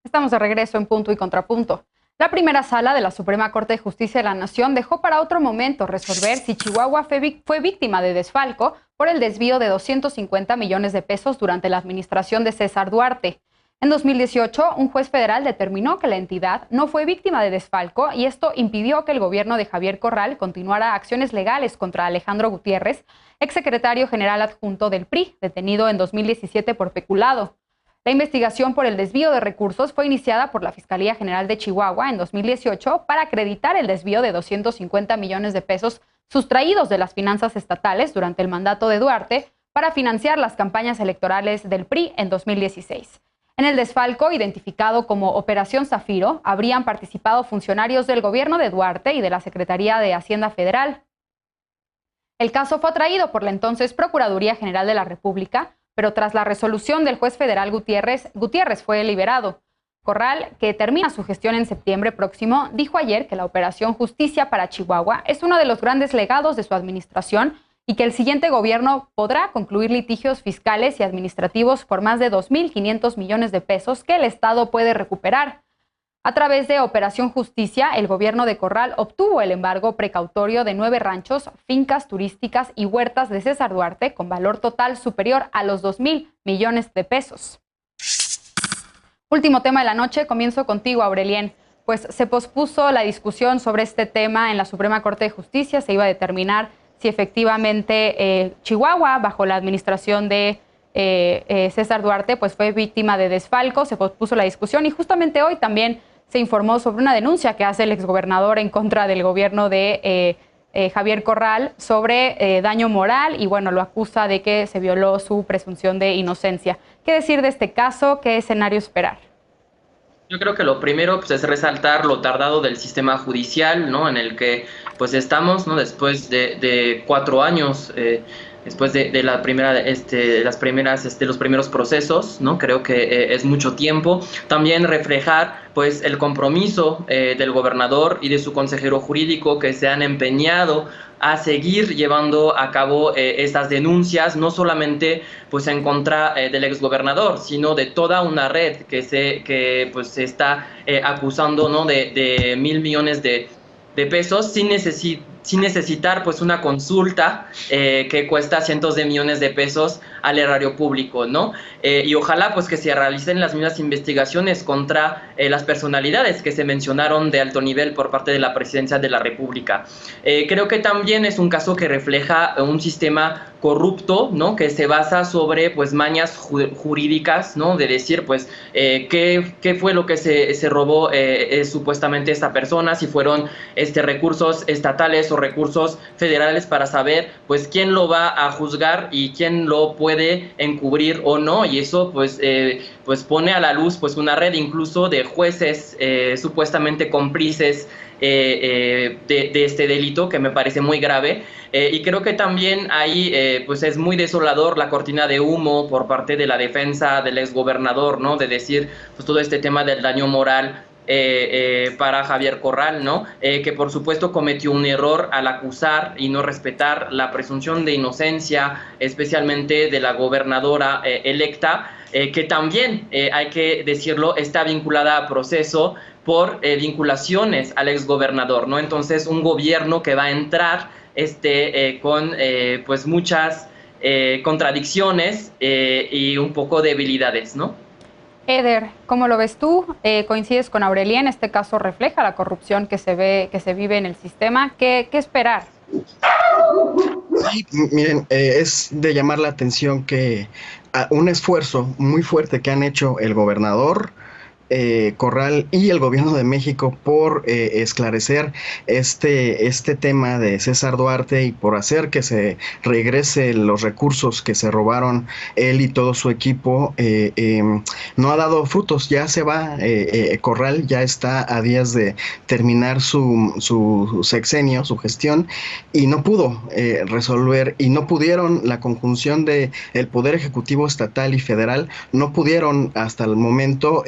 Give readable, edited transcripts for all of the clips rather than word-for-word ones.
Estamos de regreso en Punto y Contrapunto. La primera sala de la Suprema Corte de Justicia de la Nación dejó para otro momento resolver si Chihuahua fue víctima de desfalco por el desvío de 250 millones de pesos durante la administración de César Duarte. En 2018, un juez federal determinó que la entidad no fue víctima de desfalco y esto impidió que el gobierno de Javier Corral continuara acciones legales contra Alejandro Gutiérrez, exsecretario general adjunto del PRI, detenido en 2017 por peculado. La investigación por el desvío de recursos fue iniciada por la Fiscalía General de Chihuahua en 2018 para acreditar el desvío de 250 millones de pesos sustraídos de las finanzas estatales durante el mandato de Duarte para financiar las campañas electorales del PRI en 2016. En el desfalco, identificado como Operación Zafiro, habrían participado funcionarios del gobierno de Duarte y de la Secretaría de Hacienda Federal. El caso fue atraído por la entonces Procuraduría General de la República, pero tras la resolución del juez federal Gutiérrez fue liberado. Corral, que termina su gestión en septiembre próximo, dijo ayer que la Operación Justicia para Chihuahua es uno de los grandes legados de su administración y que el siguiente gobierno podrá concluir litigios fiscales y administrativos por más de 2.500 millones de pesos que el Estado puede recuperar. A través de Operación Justicia, el gobierno de Corral obtuvo el embargo precautorio de 9 ranchos, fincas turísticas y huertas de César Duarte con valor total superior a los 2.000 millones de pesos. Último tema de la noche, comienzo contigo, Aurelien. Pues se pospuso la discusión sobre este tema en la Suprema Corte de Justicia. Se iba a determinar si efectivamente Chihuahua, bajo la administración de César Duarte, pues fue víctima de desfalco. Se pospuso la discusión y justamente hoy también se informó sobre una denuncia que hace el exgobernador en contra del gobierno de Javier Corral sobre daño moral y bueno, lo acusa de que se violó su presunción de inocencia. ¿Qué decir de este caso? ¿Qué escenario esperar? Yo creo que lo primero pues, es resaltar lo tardado del sistema judicial, ¿no? En el que pues estamos, ¿no? Después de 4 años, después de la primera, los primeros procesos, ¿no? Creo que es mucho tiempo. También reflejar pues el compromiso del gobernador y de su consejero jurídico que se han empeñado a seguir llevando a cabo estas denuncias, no solamente pues en contra del exgobernador, sino de toda una red que pues se está acusando, ¿no? de 1.000 millones de pesos sin necesitar pues una consulta que cuesta cientos de millones de pesos al erario público, ¿no? Y ojalá pues que se realicen las mismas investigaciones contra las personalidades que se mencionaron de alto nivel por parte de la Presidencia de la República. Creo que también es un caso que refleja un sistema corrupto, ¿no? Que se basa sobre pues mañas jurídicas, ¿no? De decir pues qué fue lo que se robó supuestamente esta persona, si fueron recursos estatales o recursos federales, para saber pues quién lo va a juzgar y quién lo puede encubrir o no, y eso pues pone a la luz pues una red incluso de jueces supuestamente cómplices de este delito, que me parece muy grave. Y creo que también ahí pues es muy desolador la cortina de humo por parte de la defensa del exgobernador, ¿no? De decir pues todo este tema del daño moral para Javier Corral, ¿no? Que por supuesto cometió un error al acusar y no respetar la presunción de inocencia, especialmente de la gobernadora electa, que también, hay que decirlo, está vinculada a proceso por vinculaciones al exgobernador, ¿no? Entonces, un gobierno que va a entrar con pues muchas contradicciones y un poco debilidades, ¿no? Eder, ¿cómo lo ves tú? ¿Coincides con Aurelien? Este caso refleja la corrupción que se vive en el sistema. ¿Qué esperar? Sí, miren, es de llamar la atención que un esfuerzo muy fuerte que han hecho el gobernador Corral y el gobierno de México por esclarecer este tema de César Duarte y por hacer que se regrese los recursos que se robaron él y todo su equipo, no ha dado frutos. Ya se va, Corral ya está a días de terminar su sexenio, su gestión, y no pudo resolver, y no pudieron, la conjunción de el Poder Ejecutivo estatal y federal, no pudieron hasta el momento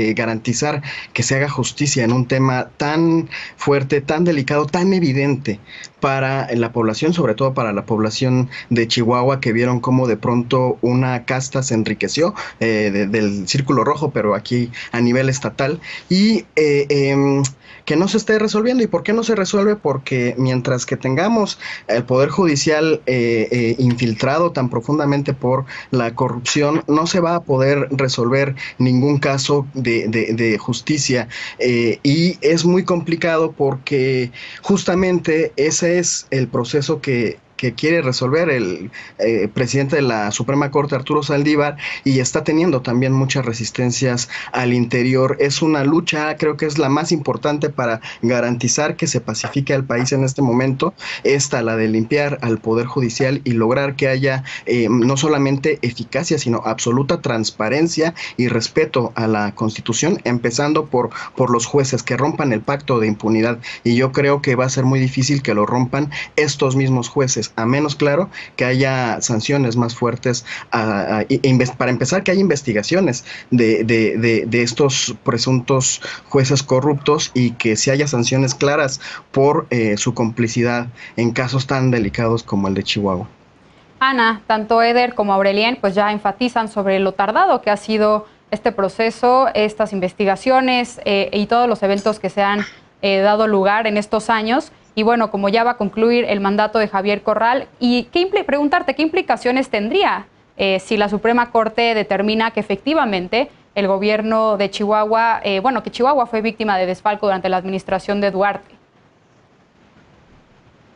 garantizar que se haga justicia en un tema tan fuerte, tan delicado, tan evidente, para la población, sobre todo para la población de Chihuahua, que vieron cómo de pronto una casta se enriqueció del Círculo Rojo, pero aquí a nivel estatal, y que no se esté resolviendo. ¿Y por qué no se resuelve? Porque mientras que tengamos el Poder Judicial infiltrado tan profundamente por la corrupción, no se va a poder resolver ningún caso de justicia, y es muy complicado porque justamente ese es el proceso que quiere resolver el presidente de la Suprema Corte, Arturo Saldívar, y está teniendo también muchas resistencias al interior. Es una lucha, creo que es la más importante para garantizar que se pacifique al país en este momento, esta, la de limpiar al Poder Judicial y lograr que haya no solamente eficacia, sino absoluta transparencia y respeto a la Constitución, empezando por los jueces, que rompan el pacto de impunidad. Y yo creo que va a ser muy difícil que lo rompan estos mismos jueces, a menos, claro, que haya sanciones más fuertes, para empezar, que haya investigaciones de estos presuntos jueces corruptos, y que si haya sanciones claras por su complicidad en casos tan delicados como el de Chihuahua. Ana, tanto Eder como Aurelien pues ya enfatizan sobre lo tardado que ha sido este proceso, estas investigaciones y todos los eventos que se han dado lugar en estos años. Y bueno, como ya va a concluir el mandato de Javier Corral, y preguntarte qué implicaciones tendría si la Suprema Corte determina que efectivamente el gobierno de Chihuahua, que Chihuahua fue víctima de desfalco durante la administración de Duarte.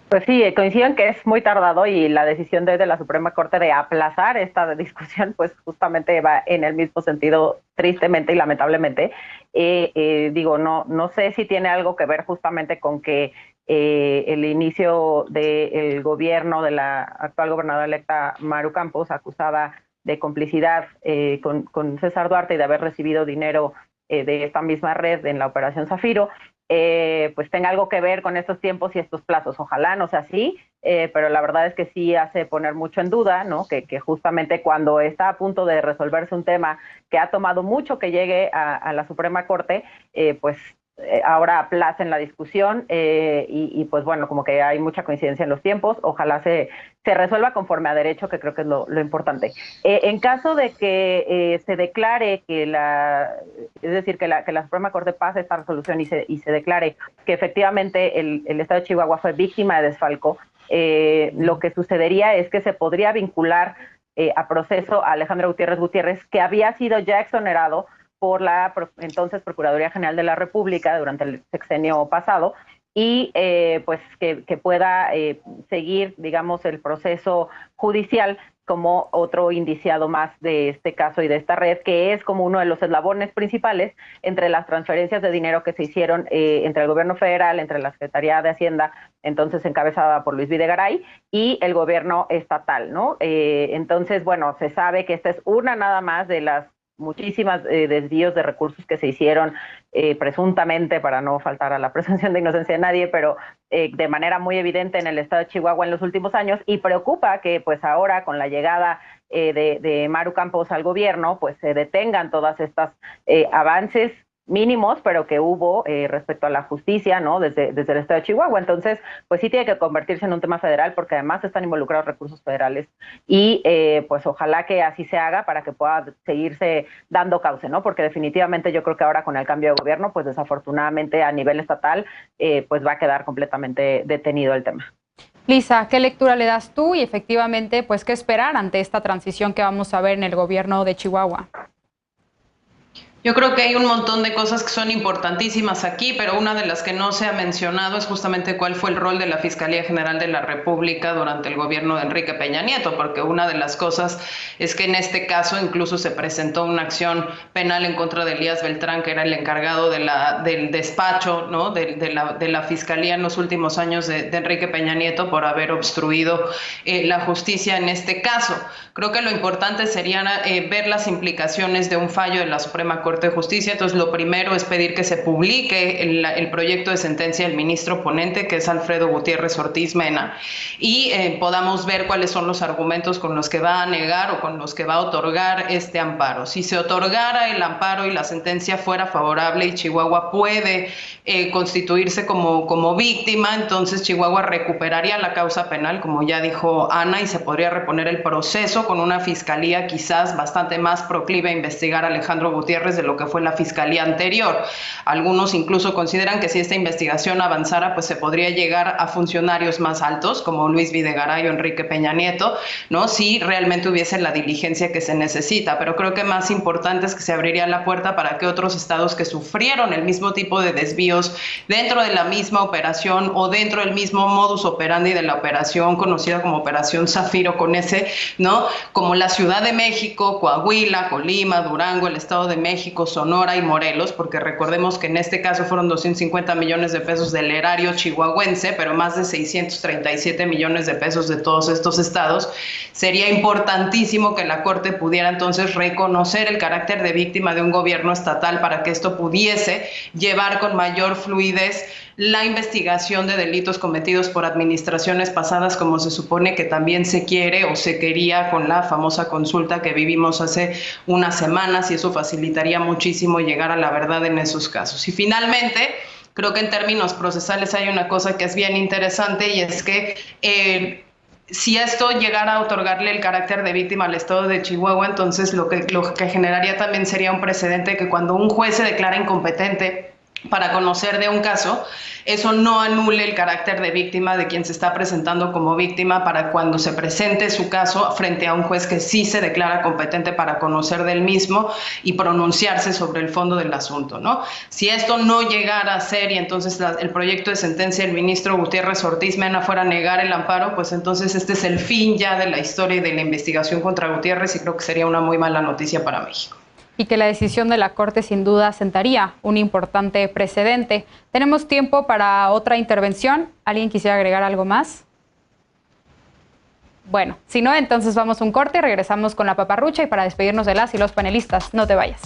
Pues sí, coincido en que es muy tardado, y la decisión de la Suprema Corte de aplazar esta discusión pues justamente va en el mismo sentido, tristemente y lamentablemente. Digo, no sé si tiene algo que ver justamente con que el inicio del gobierno de la actual gobernadora electa Maru Campos, acusada de complicidad con César Duarte y de haber recibido dinero de esta misma red en la Operación Zafiro, pues tenga algo que ver con estos tiempos y estos plazos. Ojalá no sea así, pero la verdad es que sí hace poner mucho en duda, ¿no? Que justamente cuando está a punto de resolverse un tema que ha tomado mucho que llegue a la Suprema Corte, pues ahora aplacen la discusión, y pues bueno, como que hay mucha coincidencia en los tiempos. Ojalá se resuelva conforme a derecho, que creo que es lo importante. En caso de que se declare que es decir, que la Suprema Corte pase esta resolución y se declare que efectivamente el Estado de Chihuahua fue víctima de desfalco, lo que sucedería es que se podría vincular a proceso a Alejandro Gutiérrez, que había sido ya exonerado por la entonces Procuraduría General de la República durante el sexenio pasado, y pues que pueda seguir, digamos, el proceso judicial como otro indiciado más de este caso y de esta red, que es como uno de los eslabones principales entre las transferencias de dinero que se hicieron entre el gobierno federal, entre la Secretaría de Hacienda, entonces encabezada por Luis Videgaray, y el gobierno estatal, ¿no? Entonces, bueno, se sabe que esta es una nada más de las muchísimas desvíos de recursos que se hicieron presuntamente, para no faltar a la presunción de inocencia de nadie, pero de manera muy evidente en el estado de Chihuahua en los últimos años, y preocupa que pues ahora con la llegada de Maru Campos al gobierno pues se detengan todas estas avances mínimos, pero que hubo respecto a la justicia, ¿no? Desde el estado de Chihuahua. Entonces, pues sí tiene que convertirse en un tema federal, porque además están involucrados recursos federales, y pues ojalá que así se haga para que pueda seguirse dando cauce, ¿no? Porque definitivamente yo creo que ahora con el cambio de gobierno, pues desafortunadamente a nivel estatal, pues va a quedar completamente detenido el tema. Lisa, ¿qué lectura le das tú y efectivamente, pues qué esperar ante esta transición que vamos a ver en el gobierno de Chihuahua? Yo creo que hay un montón de cosas que son importantísimas aquí, pero una de las que no se ha mencionado es justamente cuál fue el rol de la Fiscalía General de la República durante el gobierno de Enrique Peña Nieto, porque una de las cosas es que en este caso incluso se presentó una acción penal en contra de Elías Beltrán, que era el encargado del despacho, ¿no? de la Fiscalía en los últimos años de Enrique Peña Nieto, por haber obstruido la justicia en este caso. Creo que lo importante sería ver las implicaciones de un fallo de la Suprema Corte Corte de Justicia. Entonces, lo primero es pedir que se publique el proyecto de sentencia del ministro ponente, que es Alfredo Gutiérrez Ortiz Mena, y podamos ver cuáles son los argumentos con los que va a negar o con los que va a otorgar este amparo. Si se otorgara el amparo y la sentencia fuera favorable y Chihuahua puede constituirse como víctima, entonces Chihuahua recuperaría la causa penal, como ya dijo Ana, y se podría reponer el proceso con una fiscalía quizás bastante más proclive a investigar a Alejandro Gutiérrez de lo que fue la fiscalía anterior. Algunos incluso consideran que si esta investigación avanzara, pues se podría llegar a funcionarios más altos, como Luis Videgaray o Enrique Peña Nieto, ¿no? Si realmente hubiese la diligencia que se necesita. Pero creo que más importante es que se abriría la puerta para que otros estados que sufrieron el mismo tipo de desvíos dentro de la misma operación o dentro del mismo modus operandi de la operación conocida como Operación Zafiro con ese, ¿no? Como la Ciudad de México, Coahuila, Colima, Durango, el Estado de México, Sonora y Morelos, porque recordemos que en este caso fueron 250 millones de pesos del erario chihuahuense, pero más de 637 millones de pesos de todos estos estados. Sería importantísimo que la Corte pudiera entonces reconocer el carácter de víctima de un gobierno estatal para que esto pudiese llevar con mayor fluidez la investigación de delitos cometidos por administraciones pasadas, como se supone que también se quiere o se quería con la famosa consulta que vivimos hace unas semanas, y eso facilitaría muchísimo llegar a la verdad en esos casos. Y finalmente, creo que en términos procesales hay una cosa que es bien interesante, y es que si esto llegara a otorgarle el carácter de víctima al estado de Chihuahua, entonces lo que generaría también sería un precedente que cuando un juez se declara incompetente para conocer de un caso, eso no anule el carácter de víctima de quien se está presentando como víctima para cuando se presente su caso frente a un juez que sí se declara competente para conocer del mismo y pronunciarse sobre el fondo del asunto, ¿no? Si esto no llegara a ser y entonces el proyecto de sentencia del ministro Gutiérrez Ortiz Mena fuera a negar el amparo, pues entonces este es el fin ya de la historia y de la investigación contra Gutiérrez, y creo que sería una muy mala noticia para México. Y que la decisión de la Corte sin duda sentaría un importante precedente. Tenemos tiempo para otra intervención. ¿Alguien quisiera agregar algo más? Bueno, si no, entonces vamos a un corte y regresamos con la paparrucha y para despedirnos de las y los panelistas. No te vayas.